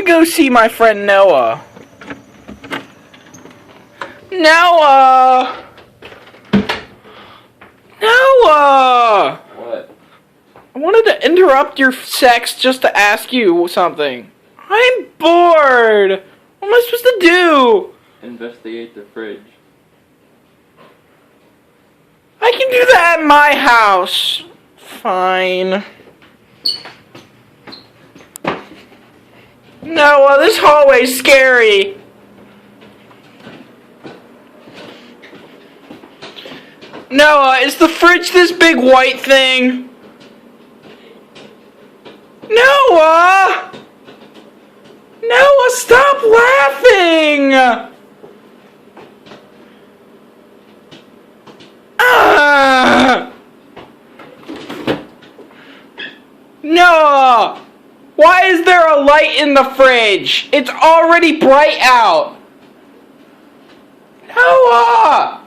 want to go see my friend Noah. Noah! Noah! What? I wanted to interrupt your sex just to ask you something. I'm bored! What am I supposed to do? Investigate the fridge. I can do that at my house. Fine. Noah, this hallway's scary. Noah, is the fridge this big white thing? Noah! Noah, stop laughing! Noah! Why is there a light in the fridge? It's already bright out. Noah!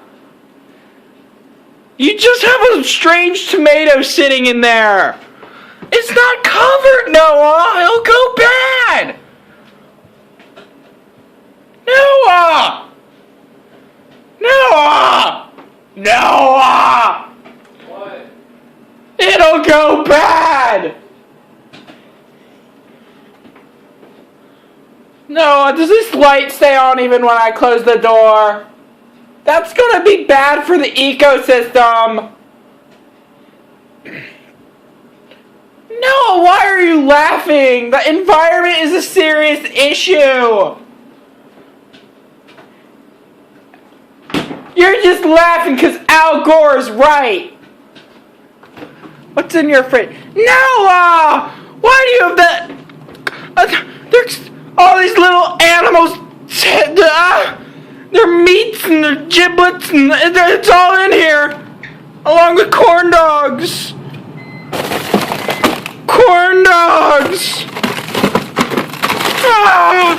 You just have a strange tomato sitting in there. It's not covered, Noah. It'll go bad. Noah! Noah! Noah! What? It'll go bad. Noah, does this light stay on even when I close the door? That's gonna be bad for the ecosystem. Noah, why are you laughing? The environment is a serious issue. You're just laughing because Al Gore is right. What's in your fridge? Noah! Why do you have that? There's all these little animals. Their meats and their giblets and it's all in here. Along with corn dogs. Corn dogs! Ah!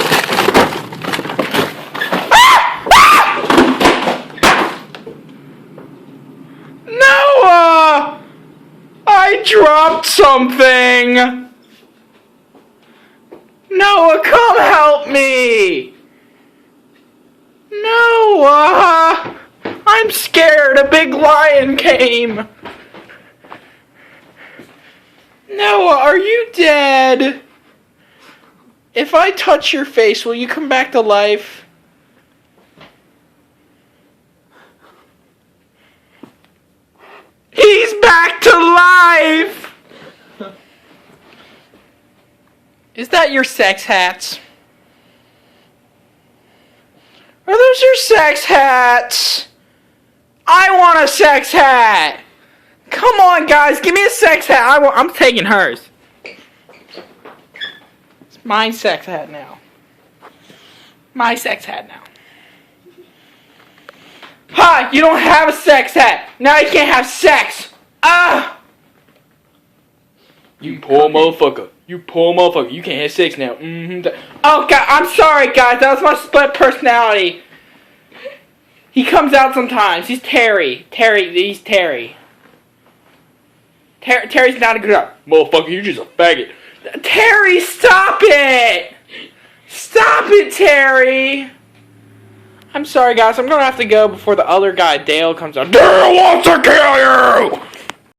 Noah! I dropped something! Noah, come help me! Noah! I'm scared, a big lion came! Noah, are you dead? If I touch your face, will you come back to life? He's back to life! Is that your sex hats? Are those your sex hats? I want a sex hat! Come on, guys, give me a sex hat. I'm taking hers. It's my sex hat now. My sex hat now. Ha! You don't have a sex hat. Now you can't have sex. Ah! You poor motherfucker. You poor motherfucker. You can't have sex now. Oh, God, I'm sorry, guys. That was my split personality. He comes out sometimes. He's Terry. He's Terry. Terry's not a good guy. Motherfucker, you're just a faggot. Terry, stop it! Stop it, Terry! I'm sorry, guys. I'm gonna have to go before the other guy, Dale, comes out. Dale wants to kill you!